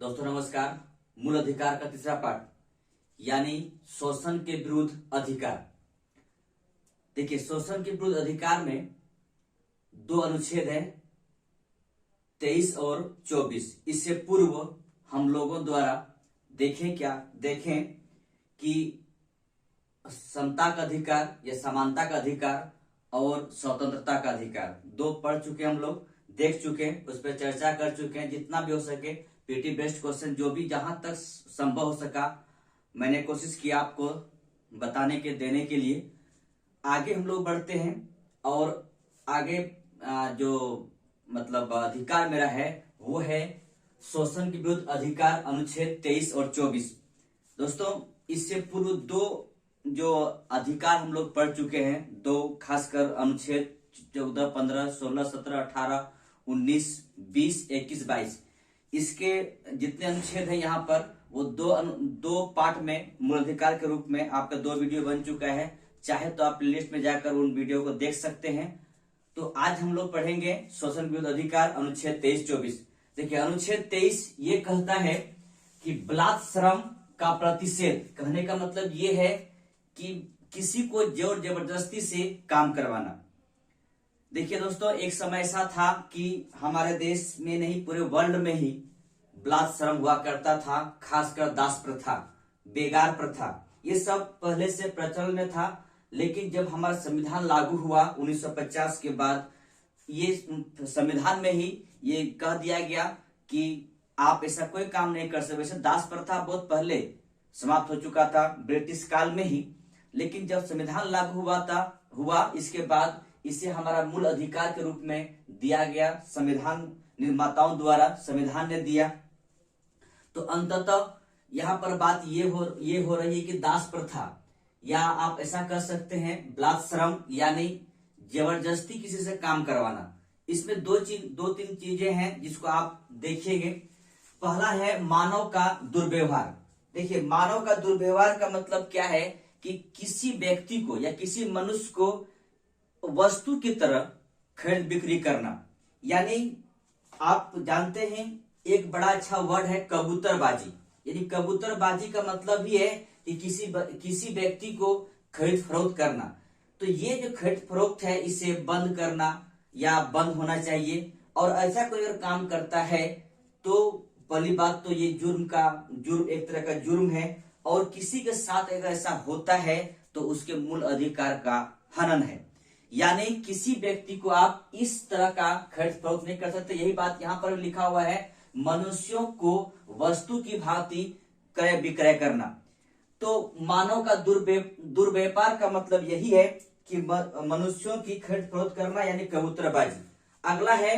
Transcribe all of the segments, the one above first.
दोस्तों नमस्कार। मूल अधिकार का तीसरा पाठ यानी शोषण के विरुद्ध अधिकार। देखिए, शोषण के विरुद्ध अधिकार में दो अनुच्छेद हैं, 23 और 24। इससे पूर्व हम लोगों द्वारा देखें कि समता का अधिकार या समानता का अधिकार और स्वतंत्रता का अधिकार दो पढ़ चुके, हम लोग देख चुके हैं, उस पर चर्चा कर चुके हैं। जितना भी हो सके पीटी बेस्ड क्वेश्चन जो भी जहां तक संभव हो सका मैंने कोशिश किया आपको बताने के देने के लिए। आगे हम लोग बढ़ते हैं और आगे जो मतलब अधिकार मेरा है वो है शोषण के विरुद्ध अधिकार, अनुच्छेद 23 और 24। दोस्तों, इससे पूर्व दो जो अधिकार हम लोग पढ़ चुके हैं, दो खासकर अनुच्छेद 14, 15, 16, 17, 18, 19, 20, 21, 22, इसके जितने अनुच्छेद हैं यहाँ पर वो दो पार्ट में मूल अधिकार के रूप में आपका दो वीडियो बन चुका है। चाहे तो आप प्लेलिस्ट में जाकर उन वीडियो को देख सकते हैं। तो आज हम लोग पढ़ेंगे शोषण विरुद्ध अधिकार, अनुच्छेद 23, 24। देखिए, अनुच्छेद 23 ये कहता है कि बलात् श्रम का प्रतिषेध। कहने का मतलब ये है कि किसी को जोर जबरदस्ती से काम करवाना। देखिए दोस्तों, एक समय ऐसा था कि हमारे देश में नहीं पूरे वर्ल्ड में ही बलात् श्रम हुआ करता था, खासकर दास प्रथा, बेगार प्रथा, ये सब पहले से प्रचलन में था। लेकिन जब हमारा संविधान लागू हुआ 1950 के बाद, ये संविधान में ही ये कह दिया गया कि आप ऐसा कोई काम नहीं कर सकते। वैसे दास प्रथा बहुत पहले समाप्त हो चुका था, ब्रिटिश काल में ही, लेकिन जब संविधान लागू हुआ इसके बाद इसे हमारा मूल अधिकार के रूप में दिया गया। संविधान निर्माताओं द्वारा संविधान ने दिया। तो अंततः यहाँ पर बात ये हो रही है कि दास प्रथा, या आप ऐसा कर सकते हैं बलात् श्रम, यानी जबरदस्ती किसी से काम करवाना। इसमें दो तीन चीजें हैं जिसको आप देखिएगे। पहला है मानव का दुर्व्यवहार। देखिए, मानव का दुर्व्यवहार का मतलब क्या है कि किसी व्यक्ति को या किसी मनुष्य को वस्तु की तरह खरीद बिक्री करना। यानी आप जानते हैं एक बड़ा अच्छा वर्ड है कबूतरबाजी। यानी कबूतरबाजी का मतलब ही है कि किसी व्यक्ति को खरीद फरोख्त करना। तो ये जो खरीद फरोख्त है इसे बंद करना या बंद होना चाहिए। और ऐसा कोई अगर काम करता है तो पहली बात तो ये एक तरह का जुर्म है। और किसी के साथ अगर ऐसा होता है तो उसके मूल अधिकार का हनन है। यानी किसी व्यक्ति को आप इस तरह का खरीद फरोख्त नहीं कर सकते। यही बात यहाँ पर लिखा हुआ है, मनुष्यों को वस्तु की भांति क्रय विक्रय करना। तो मानव का दुर्व्यापार का मतलब यही है कि मनुष्यों की खरीद फरोख्त करना, यानी कबूतरबाजी। अगला है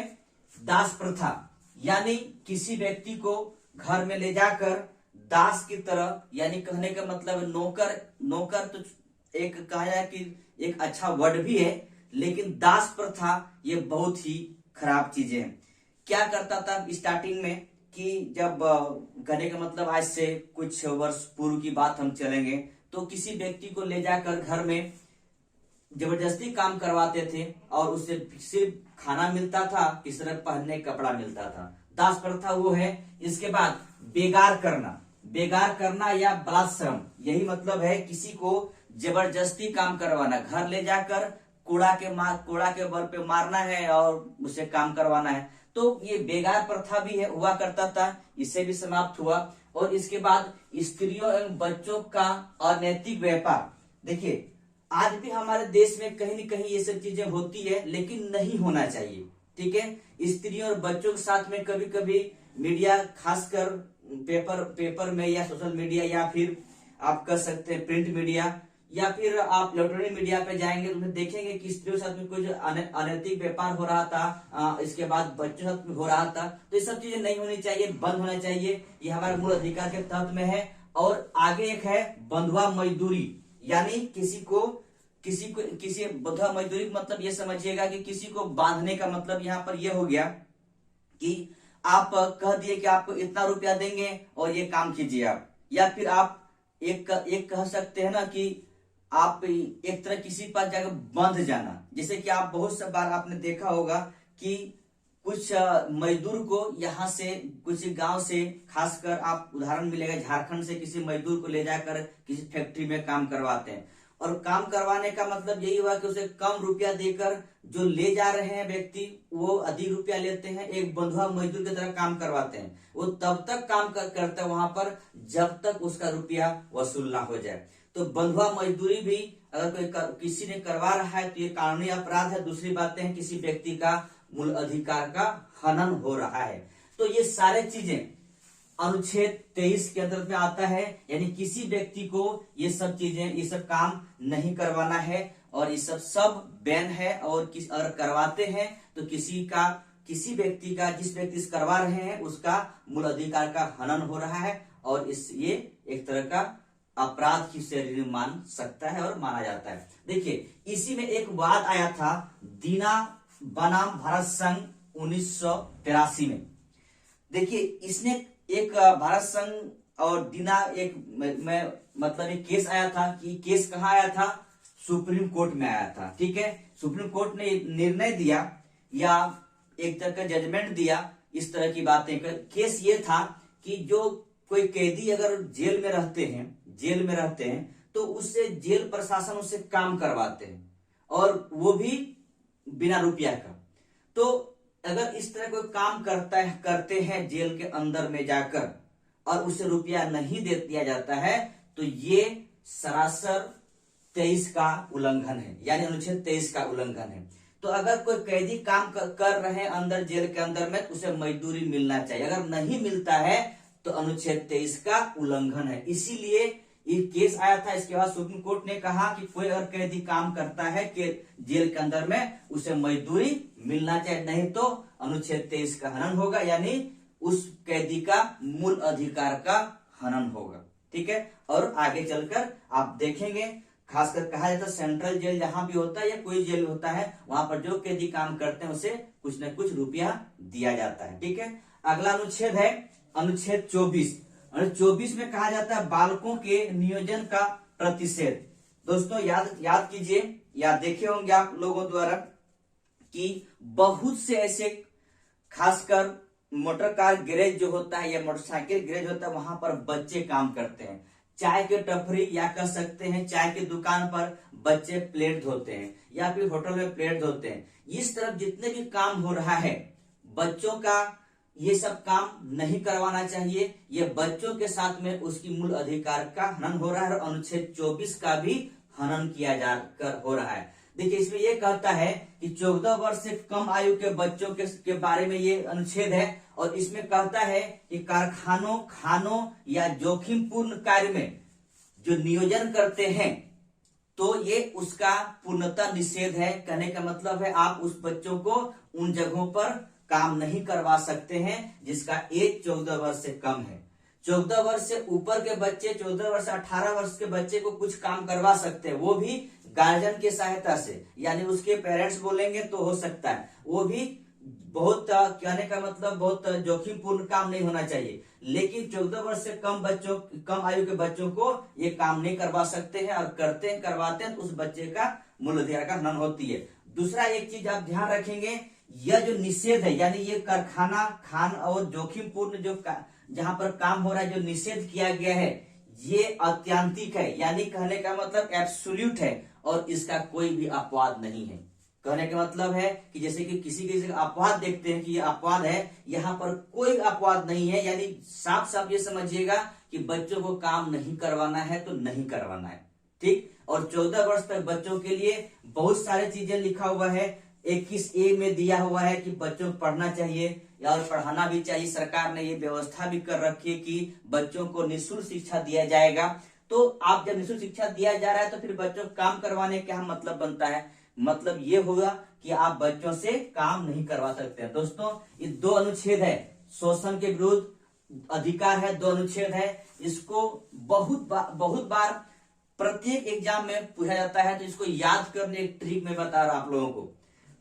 दास प्रथा, यानी किसी व्यक्ति को घर में ले जाकर दास की तरह, यानी कहने का मतलब नौकर तो एक कहा जाए कि एक अच्छा वर्ड भी है, लेकिन दास प्रथा ये बहुत ही खराब चीजें हैं। क्या करता था स्टार्टिंग में कि जब कहने का मतलब आज से कुछ वर्ष पूर्व की बात हम चलेंगे, तो किसी व्यक्ति को ले जाकर घर में जबरदस्ती काम करवाते थे और उससे सिर्फ खाना मिलता था, किसी तरह पहनने कपड़ा मिलता था। दास प्रथा वो है। इसके बाद बेगार करना या बलात् श्रम, यही मतलब है किसी को जबरदस्ती काम करवाना। घर ले जाकर कूड़ा के बल पे मारना है और उसे काम करवाना है। तो ये बेगार प्रथा भी हुआ करता था, इससे भी समाप्त हुआ। और इसके बाद स्त्रियों एवं बच्चों का अनैतिक व्यापार। देखिए, आज भी हमारे देश में कहीं न कहीं ये सब चीजें होती है, लेकिन नहीं होना चाहिए। ठीक है, स्त्रियों और बच्चों के साथ में कभी कभी मीडिया, खासकर पेपर में या सोशल मीडिया, या फिर आप कर सकते हैं प्रिंट मीडिया, या फिर आप इलेक्ट्रॉनिक मीडिया पे जाएंगे तो देखेंगे कि स्त्रियों के साथ में कुछ अनैतिक व्यापार हो रहा था। इसके बाद बच्चों के साथ में हो रहा था। तो ये सब चीजें नहीं होनी चाहिए, बंद होना चाहिए। ये हमारे मूल अधिकार के तहत में है। और आगे एक है बंधुआ मजदूरी, यानी किसी बंधुआ मजदूरी मतलब ये समझिएगा कि किसी को बांधने का मतलब यहाँ पर ये हो गया कि आप कह दिए कि आपको इतना रुपया देंगे और ये काम कीजिए आप। या फिर आप एक कह सकते हैं ना कि आप एक तरह किसी पास जाकर बंध जाना। जैसे कि आप बहुत सा बार आपने देखा होगा कि कुछ मजदूर को यहाँ से कुछ गांव से, खासकर आप उदाहरण मिलेगा झारखंड से, किसी मजदूर को ले जाकर किसी फैक्ट्री में काम करवाते हैं। और काम करवाने का मतलब यही हुआ कि उसे कम रुपया देकर जो ले जा रहे हैं व्यक्ति वो अधिक रुपया लेते हैं, एक बंधुआ मजदूर की तरह काम करवाते हैं। वो तब तक काम करते हैं वहां पर जब तक उसका रुपया वसूल ना हो जाए। तो बंधुआ मजदूरी भी अगर कोई किसी ने करवा रहा है तो ये कानूनी अपराध है। दूसरी बातें हैं किसी व्यक्ति का मूल अधिकार का हनन हो रहा है। तो ये सारे चीजें अनुच्छेद 23 के अंतर्गत में आता है, यानी किसी व्यक्ति को ये सब चीजें, ये सब काम नहीं करवाना है और ये सब बैन है। और अगर करवाते हैं तो किसी व्यक्ति का, जिस व्यक्ति से करवा रहे हैं उसका मूल अधिकार का हनन हो रहा है और ये एक तरह का अपराध की श्रेणी में मान सकता है और माना जाता है। देखिए इसी में एक वाद आया था दीना बनाम भारत संघ 1983 में। देखिए इसने एक भारत संघ और दीना मतलब एक केस आया था कि केस कहाँ आया था, सुप्रीम कोर्ट में आया था। ठीक है, सुप्रीम कोर्ट ने निर्णय दिया या एक तरह का जजमेंट दिया, इस तरह की बातें। केस ये था कि जो कोई कैदी अगर जेल में रहते हैं तो उससे जेल प्रशासन उससे काम करवाते हैं और वो भी बिना रुपया का। तो अगर इस तरह कोई काम करते हैं जेल के अंदर में जाकर और उसे रुपया नहीं दे दिया जाता है तो ये सरासर 23 का उल्लंघन है, यानी अनुच्छेद 23 का उल्लंघन है। तो अगर कोई कैदी काम कर रहे हैं अंदर जेल के अंदर में तो उसे मजदूरी मिलना चाहिए, अगर नहीं मिलता है तो अनुच्छेद 23 का उल्लंघन है। इसीलिए ये केस आया था। इसके बाद सुप्रीम कोर्ट ने कहा कि कोई अगर कैदी काम करता है कि जेल के अंदर में उसे मजदूरी मिलना चाहिए, नहीं तो अनुच्छेद 23 का हनन होगा, यानी उस कैदी का मूल अधिकार का हनन होगा। ठीक है, और आगे चलकर आप देखेंगे, खासकर कहा जाता है सेंट्रल जेल जहां भी होता है या कोई जेल होता है वहां पर जो कैदी काम करते हैं उसे कुछ न कुछ रुपया दिया जाता है। ठीक है, अगला अनुच्छेद है अनुच्छेद 24। और 24 में कहा जाता है बालकों के नियोजन का प्रतिषेध। दोस्तों याद कीजिए या देखे होंगे आप लोगों द्वारा कि बहुत से ऐसे, खासकर मोटर कार गैरेज जो होता है या मोटरसाइकिल गैरेज होता है वहां पर बच्चे काम करते हैं। चाय के टपरी या कह सकते हैं चाय की दुकान पर बच्चे प्लेट धोते हैं या फिर होटल में प्लेट धोते हैं। इस तरफ जितने भी काम हो रहा है बच्चों का, ये सब काम नहीं करवाना चाहिए। ये बच्चों के साथ में उसकी मूल अधिकार का हनन हो रहा है और अनुच्छेद 24 का भी हनन किया जाकर हो रहा है। देखिए इसमें ये कहता है कि 14 वर्ष से कम आयु के बच्चों के बारे में ये अनुच्छेद है और इसमें कहता है कि कारखानों, खानों या जोखिमपूर्ण कार्य में जो नियोजन करते हैं तो ये उसका पूर्णतः निषेध है। कहने का मतलब है आप उस बच्चों को उन जगहों पर काम नहीं करवा सकते हैं जिसका एज 14 वर्ष से कम है। 14 वर्ष से ऊपर के बच्चे, 14 वर्ष से 18 वर्ष के बच्चे को कुछ काम करवा सकते हैं, वो भी गार्जियन की सहायता से, यानी उसके पेरेंट्स बोलेंगे तो हो सकता है। वो भी बहुत, कहने का मतलब बहुत जोखिमपूर्ण काम नहीं होना चाहिए, लेकिन 14 वर्ष से कम आयु के बच्चों को ये काम नहीं करवा सकते हैं और करवाते हैं तो उस बच्चे का मूल अधिकार का हनन होती है। दूसरा एक चीज आप ध्यान रखेंगे, यह जो निषेध है यानी ये कारखाना, खान और जोखिमपूर्ण जो जहां पर काम हो रहा है, जो निषेध किया गया है ये अत्यांतिक है, यानी कहने का मतलब एब्सोल्यूट है और इसका कोई भी अपवाद नहीं है। कहने का मतलब है कि जैसे कि किसी अपवाद देखते हैं कि ये अपवाद है, यहाँ पर कोई अपवाद नहीं है, यानी साफ साफ ये समझिएगा कि बच्चों को काम नहीं करवाना है तो नहीं करवाना है। ठीक, और 14 वर्ष तक बच्चों के लिए बहुत सारी चीजें लिखा हुआ है। 21A में दिया हुआ है कि बच्चों को पढ़ना चाहिए और पढ़ाना भी चाहिए। सरकार ने ये व्यवस्था भी कर रखी है कि बच्चों को निःशुल्क शिक्षा दिया जाएगा। तो आप जब निःशुल्क शिक्षा दिया जा रहा है तो फिर बच्चों को काम करवाने का मतलब बनता है, मतलब ये होगा कि आप बच्चों से काम नहीं करवा सकते। दोस्तों ये 2 अनुच्छेद है, शोषण के विरुद्ध अधिकार है, 2 अनुच्छेद है। इसको बहुत बार प्रत्येक एग्जाम में पूछा जाता है, तो इसको याद करने एक ट्रिक में बता रहा हूं आप लोगों को।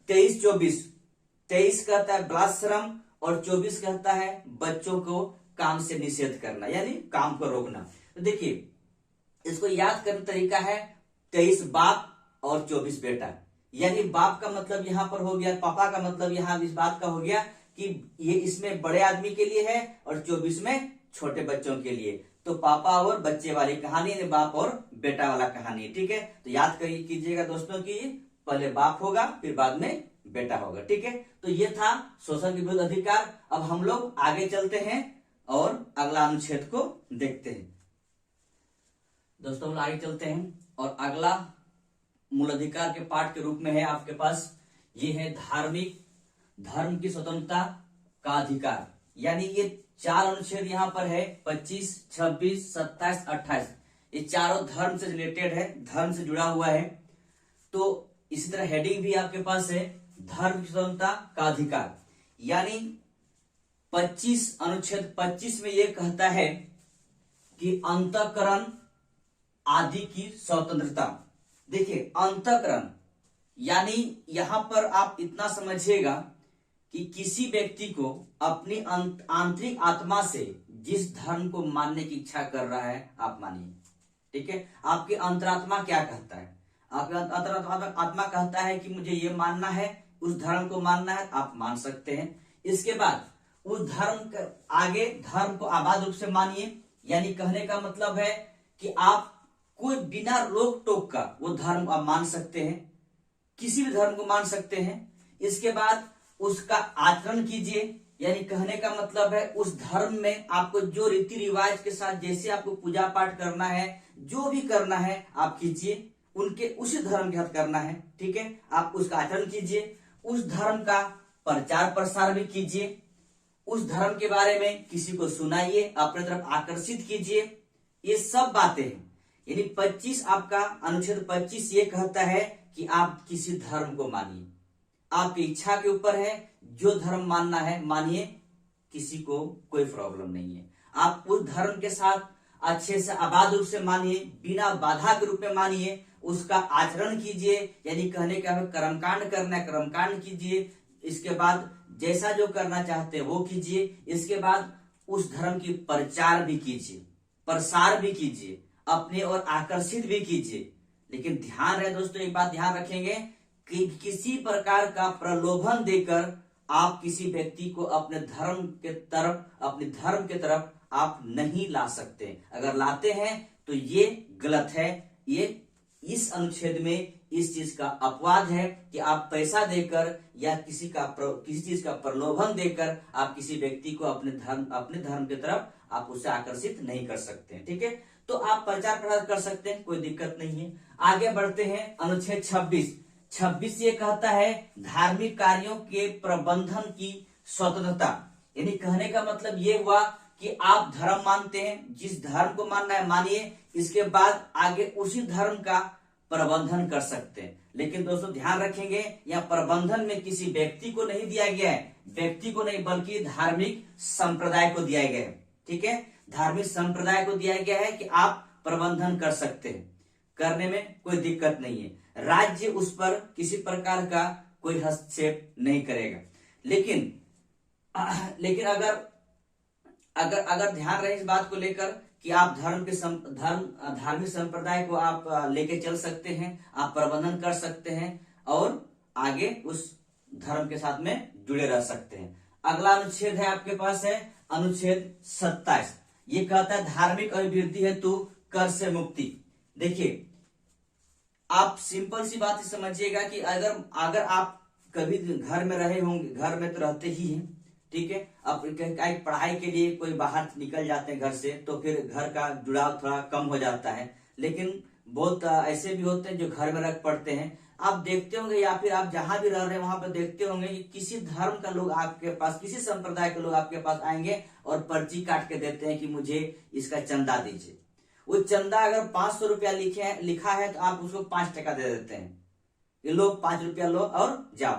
23 कहता है बाल श्रम और 24 कहता है बच्चों को काम से निषेध करना, यानी काम को रोकना। तो देखिए इसको याद करने तरीका है 23 बाप और 24 बेटा, यानी बाप का मतलब यहाँ पर हो गया, पापा का मतलब यहाँ इस बात का हो गया कि ये इसमें बड़े आदमी के लिए है और 24 में छोटे बच्चों के लिए। तो पापा और बच्चे वाली कहानी है, बाप और बेटा वाला कहानी है। ठीक है, तो याद करिए कीजिएगा दोस्तों कि पहले बाप होगा फिर बाद में बेटा होगा। ठीक है, तो ये था शोषण के विरुद्ध अधिकार। अब हम लोग आगे चलते हैं और अगला अनुच्छेद को देखते हैं। दोस्तों हम आगे चलते हैं और अगला मूल अधिकार के पाठ के रूप में है आपके पास, ये है धर्म की स्वतंत्रता का अधिकार। यानी ये 4 अनुच्छेद यहाँ पर है, 25, 26, 27, 28। ये चारों धर्म से रिलेटेड है, धर्म से जुड़ा हुआ है। तो इसी तरह हेडिंग भी आपके पास है, धर्म की स्वतंत्रता का अधिकार। यानी 25 अनुच्छेद 25 में ये कहता है कि अंतःकरण आदि की स्वतंत्रता। देखिए अंतःकरण यानी यहां पर आप इतना समझिएगा कि किसी व्यक्ति को अपनी आंतरिक आत्मा से जिस धर्म को मानने की इच्छा कर रहा है आप मानिए। ठीक है, आपकी अंतरात्मा क्या कहता है? आपका अंतरात्मा कहता है कि मुझे ये मानना है, उस धर्म को मानना है, आप मान सकते हैं। इसके बाद उस धर्म आगे धर्म को आबाद रूप से मानिए। यानी कहने का मतलब है कि आप कोई बिना रोक टोक का वो धर्म आप मान सकते हैं, किसी भी धर्म को मान सकते हैं। इसके बाद उसका आचरण कीजिए। यानी कहने का मतलब है उस धर्म में आपको जो रीति रिवाज के साथ जैसे आपको पूजा पाठ करना है, जो भी करना है आप कीजिए, उनके उसी धर्म के साथ करना है। ठीक है, आप उसका आचरण कीजिए, उस धर्म का प्रचार प्रसार भी कीजिए, उस धर्म के बारे में किसी को सुनाइए, अपने तरफ आकर्षित कीजिए। ये सब बातें हैं। यानी 25 आपका अनुच्छेद 25 ये कहता है कि आप किसी धर्म को मानिए, आपकी इच्छा के ऊपर है, जो धर्म मानना है मानिए, किसी को कोई प्रॉब्लम नहीं है। आप उस धर्म के साथ अच्छे से आबाद रूप से मानिए, बिना बाधा के रूप में मानिए, उसका आचरण कीजिए। यानी कहने का है कर्मकांड करना है कर्मकांड कीजिए। इसके बाद जैसा जो करना चाहते हैं वो कीजिए। इसके बाद उस धर्म की प्रचार भी कीजिए, प्रसार भी कीजिए, अपने और आकर्षित भी कीजिए। लेकिन ध्यान रहे दोस्तों, एक बात ध्यान रखेंगे कि किसी प्रकार का प्रलोभन देकर आप किसी व्यक्ति को अपने धर्म के तरफ, अपने धर्म के तरफ आप नहीं ला सकते। अगर लाते हैं तो ये गलत है। ये इस अनुच्छेद में इस चीज का अपवाद है कि आप पैसा देकर या किसी चीज का प्रलोभन देकर आप किसी व्यक्ति को अपने धर्म की तरफ आप उसे आकर्षित नहीं कर सकते हैं। ठीक है, तो आप प्रचार प्रसार कर सकते हैं, कोई दिक्कत नहीं है। आगे बढ़ते हैं, अनुच्छेद 26 ये कहता है धार्मिक कार्यों के प्रबंधन की स्वतंत्रता। यानी कहने का मतलब ये हुआ कि आप धर्म मानते हैं, जिस धर्म को मानना है मानिए, इसके बाद आगे उसी धर्म का प्रबंधन कर सकते हैं। लेकिन दोस्तों ध्यान रखेंगे, यहाँ प्रबंधन में किसी व्यक्ति को नहीं दिया गया है, व्यक्ति को नहीं बल्कि धार्मिक संप्रदाय को दिया गया है। ठीक है, धार्मिक संप्रदाय को दिया गया है कि आप प्रबंधन कर सकते हैं, करने में कोई दिक्कत नहीं है। राज्य उस पर किसी प्रकार का कोई हस्तक्षेप नहीं करेगा। लेकिन अगर ध्यान रहे इस बात को लेकर कि आप धार्मिक संप्रदाय को आप लेके चल सकते हैं, आप प्रबंधन कर सकते हैं और आगे उस धर्म के साथ में जुड़े रह सकते हैं। अगला अनुच्छेद है आपके पास है अनुच्छेद 27। ये कहता है धार्मिक अभिवृद्धि हेतु कर से मुक्ति। देखिए आप सिंपल सी बात समझिएगा कि अगर आप कभी घर में रहे होंगे, घर में तो रहते ही हैं, ठीक है, अब पढ़ाई के लिए कोई बाहर निकल जाते हैं घर से, तो फिर घर का जुड़ाव थोड़ा कम हो जाता है। लेकिन बहुत ऐसे भी होते हैं जो घर में रख पड़ते हैं। आप देखते होंगे या फिर आप जहां भी रह रहे हैं वहां पर देखते होंगे कि किसी धर्म का लोग आपके पास, किसी संप्रदाय के लोग आपके पास आएंगे और पर्ची काट के देते हैं कि मुझे इसका चंदा दीजिए। वो चंदा अगर 500 रुपया लिखा है तो आप उसको 5 टका दे देते हैं, ये लो 5 रुपया लो और जाओ।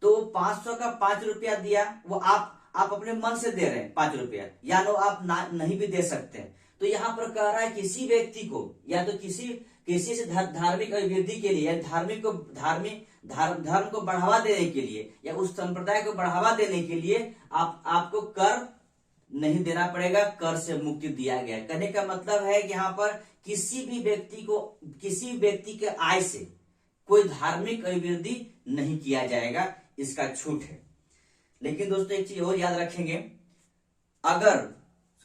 तो 500 का 5 रुपया दिया, वो आप अपने मन से दे रहे हैं 5 रुपया, या लो आप नहीं भी दे सकते हैं। तो यहाँ पर कह रहा है किसी व्यक्ति को या तो किसी से धार्मिक अभिवृद्धि के लिए या धर्म को बढ़ावा देने के लिए या उस संप्रदाय को बढ़ावा देने के लिए आपको कर नहीं देना पड़ेगा, कर से मुक्ति दिया गया। कहने का मतलब है कि यहाँ पर किसी भी व्यक्ति के आय से कोई धार्मिक गतिविधि नहीं किया जाएगा, इसका छूट है। लेकिन दोस्तों एक चीज और याद रखेंगे, अगर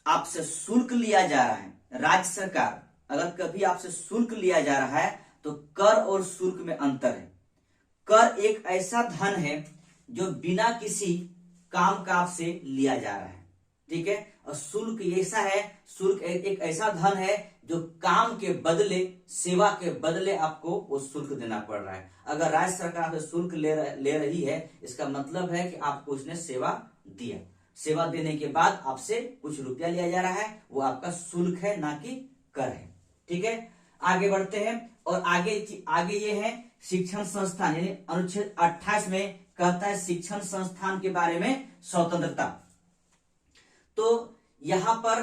आपसे शुल्क लिया जा रहा है, राज्य सरकार अगर कभी आपसे शुल्क लिया जा रहा है तो कर और शुल्क में अंतर है। कर एक ऐसा धन है जो बिना किसी काम काज से लिया जा रहा है, ठीक है। और शुल्क ऐसा है, शुल्क एक ऐसा धन है जो काम के बदले, सेवा के बदले आपको वो शुल्क देना पड़ रहा है। अगर राज्य सरकार से शुल्क ले रही है, इसका मतलब है कि आपको उसने सेवा दिया, सेवा देने के बाद आपसे कुछ रुपया लिया जा रहा है, वो आपका शुल्क है, ना कि कर है, ठीक है। आगे बढ़ते हैं और आगे ये है शिक्षण संस्थान, यानी अनुच्छेद 28 में कहता है शिक्षण संस्थान के बारे में स्वतंत्रता। तो यहां पर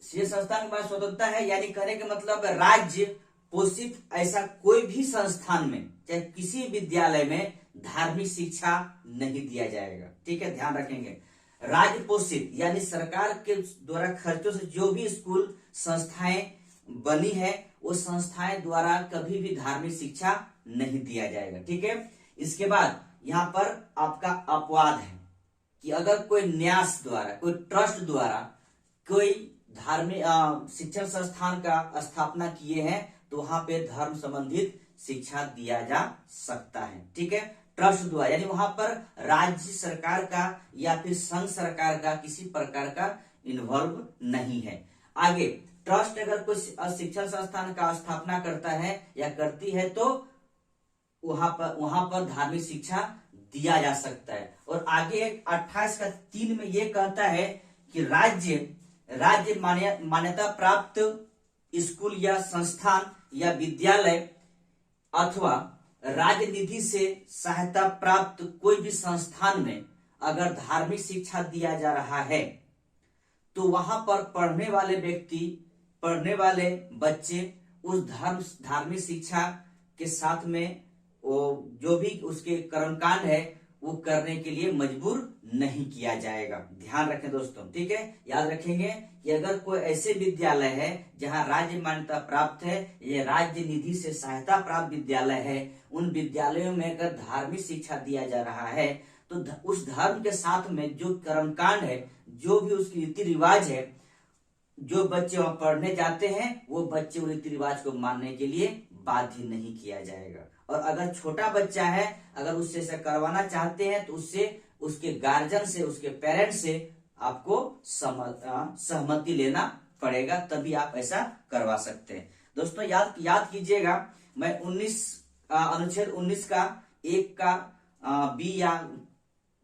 शिक्षण संस्थान के बारे में स्वतंत्रता है, यानी कहने का मतलब राज्य पोषित ऐसा कोई भी संस्थान में, चाहे किसी विद्यालय में धार्मिक शिक्षा नहीं दिया जाएगा, ठीक है, ध्यान रखेंगे। राज्य पोषित यानी सरकार के द्वारा खर्चों से जो भी स्कूल संस्थाएं बनी है, वो संस्थाएं द्वारा कभी भी धार्मिक शिक्षा नहीं दिया जाएगा, ठीक है। इसके बाद यहाँ पर आपका अपवाद है कि अगर कोई न्यास द्वारा, कोई ट्रस्ट द्वारा कोई धार्मिक शिक्षण संस्थान का स्थापना किए हैं तो वहां पे धर्म संबंधित शिक्षा दिया जा सकता है, ठीक है। ट्रस्ट द्वारा यानी वहां पर राज्य सरकार का या फिर संघ सरकार का किसी प्रकार का इन्वॉल्व नहीं है। आगे ट्रस्ट अगर कोई शिक्षण संस्थान का स्थापना करता है या करती है तो वहां पर धार्मिक शिक्षा दिया जा सकता है। और आगे 28 का 3 में ये कहता है कि राज्य मान्यता प्राप्त स्कूल या संस्थान या विद्यालय अथवा राज्य निधि से सहायता प्राप्त कोई भी संस्थान में अगर धार्मिक शिक्षा दिया जा रहा है तो वहां पर पढ़ने वाले बच्चे उस धार्मिक शिक्षा के साथ में वो जो भी उसके कर्मकांड है वो करने के लिए मजबूर नहीं किया जाएगा। ध्यान रखें दोस्तों, ठीक है, याद रखेंगे कि अगर कोई ऐसे विद्यालय है जहां राज्य मान्यता प्राप्त है या राज्य निधि से सहायता प्राप्त विद्यालय है, उन विद्यालयों में अगर धार्मिक शिक्षा दिया जा रहा है तो उस धर्म के साथ में जो कर्मकांड है, जो भी उसकी रीति रिवाज है, जो बच्चे वहां पढ़ने जाते हैं वो बच्चे उस रीति रिवाज को मानने के लिए बाध्य नहीं किया जाएगा। और अगर छोटा बच्चा है, अगर उससे ऐसा करवाना चाहते हैं तो उससे, उसके गार्जियन से, उसके पेरेंट्स से आपको सहमति लेना पड़ेगा, तभी आप ऐसा करवा सकते हैं। दोस्तों याद कीजिएगा, मैं अनुच्छेद 19 का 1 का बी या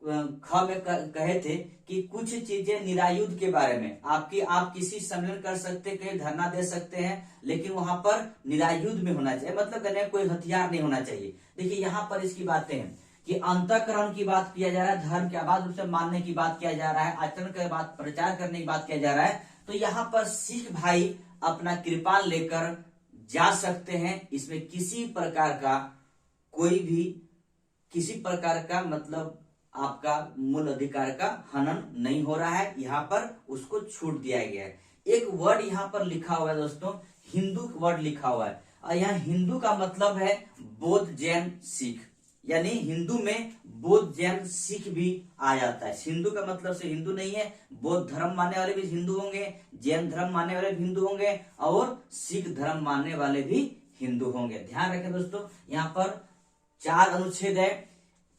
ख में कहे थे कि कुछ चीजें निरायुध के बारे में आप किसी सम्मेलन कर सकते, कहीं धरना दे सकते हैं, लेकिन वहां पर निरायुध में होना चाहिए, मतलब कहने कोई हथियार नहीं होना चाहिए। देखिए यहाँ पर इसकी बातें हैं कि अंतःकरण की बात किया जा रहा है, धर्म के आबाद रूप से मानने की बात किया जा रहा है, आचरण के बाद प्रचार करने की बात किया जा रहा है। तो यहाँ पर सिख भाई अपना कृपाण लेकर जा सकते हैं, इसमें किसी प्रकार का मतलब आपका मूल अधिकार का हनन नहीं हो रहा है, यहाँ पर उसको छूट दिया गया है। एक वर्ड यहाँ पर लिखा हुआ है दोस्तों, हिंदू वर्ड लिखा हुआ है, और यहाँ हिंदू का मतलब है बौद्ध जैन सिख, यानी हिंदू में बौद्ध जैन सिख भी आ जाता है। हिंदू का मतलब से हिंदू नहीं है, बौद्ध धर्म मानने वाले भी हिंदू होंगे, जैन धर्म मानने वाले भी हिंदू होंगे और सिख धर्म मानने वाले भी हिंदू होंगे। ध्यान रखें दोस्तों, यहाँ पर 4 अनुच्छेद है,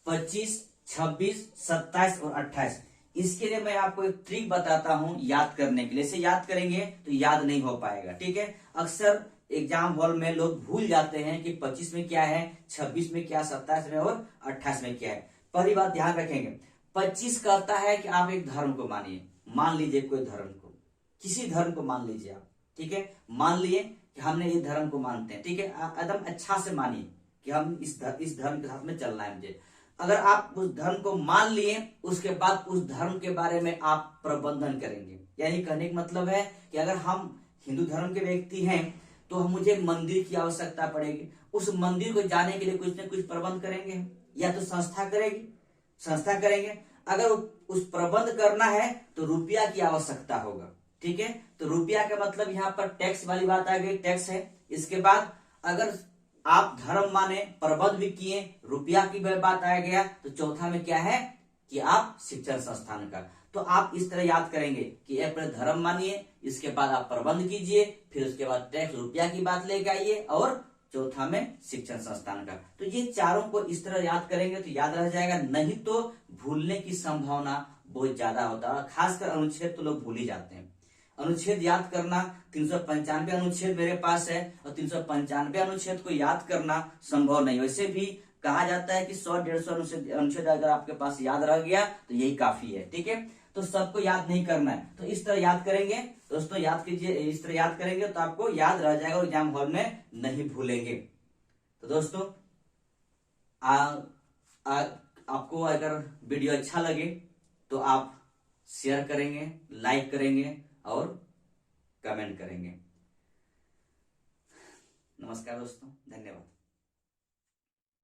25, 26, 27 और 28। इसके लिए मैं आपको एक ट्रिक बताता हूं याद करने के लिए। इसे याद करेंगे तो याद नहीं हो पाएगा, ठीक है। अक्सर एग्जाम हॉल में लोग भूल जाते हैं कि 25 में क्या है, 26 में क्या, 27 में और 28 में क्या है। पहली बात ध्यान रखेंगे, 25 कहता है कि आप एक धर्म को मानिए, मान लीजिए कोई धर्म को, किसी धर्म को मान लीजिए आप, ठीक है, मान लिए कि हमने ये धर्म को मानते हैं, ठीक है, एकदम अच्छा से मानिए कि हम इस धर्म के साथ में चलना है मुझे। अगर आप उस धर्म को मान लिए, उसके बाद उस धर्म के बारे में आप प्रबंधन करेंगे, यानी कहने का मतलब है कि अगर हम हिंदू धर्म के व्यक्ति हैं तो मुझे मंदिर की आवश्यकता पड़ेगी, उस मंदिर को जाने के लिए कुछ न कुछ प्रबंध करेंगे, या तो संस्था करेंगे। अगर उस प्रबंध करना है तो रुपया की आवश्यकता होगा, ठीक है। तो रुपया का मतलब यहाँ पर टैक्स वाली बात आ गई, टैक्स है। इसके बाद अगर आप धर्म माने, प्रबंध भी किए, रुपया की भी बात आ गया, तो चौथा में क्या है कि आप शिक्षण संस्थान का। तो आप इस तरह याद करेंगे कि एक पहले धर्म मानिए, इसके बाद आप प्रबंध कीजिए, फिर उसके बाद टैक्स रुपया की बात लेके आइए, और चौथा में शिक्षण संस्थान का। तो ये चारों को इस तरह याद करेंगे तो याद रह जाएगा, नहीं तो भूलने की संभावना बहुत ज्यादा होता है। खासकर अनुच्छेद तो लोग भूल ही जाते हैं। अनुच्छेद याद करना, 395 अनुच्छेद मेरे पास है, और 395 अनुच्छेद को याद करना संभव नहीं। वैसे भी कहा जाता है कि 100-150 अनुच्छेद अगर आपके पास याद रह गया तो यही काफी है, ठीक है। तो सबको याद नहीं करना है, तो इस तरह याद करेंगे दोस्तों, याद कीजिए, इस तरह याद करेंगे तो आपको याद रह जाएगा और एग्जाम हॉल में नहीं भूलेंगे। तो दोस्तों आपको अगर वीडियो अच्छा लगे तो आप शेयर करेंगे, लाइक करेंगे और कमेंट करेंगे। नमस्कार दोस्तों, धन्यवाद।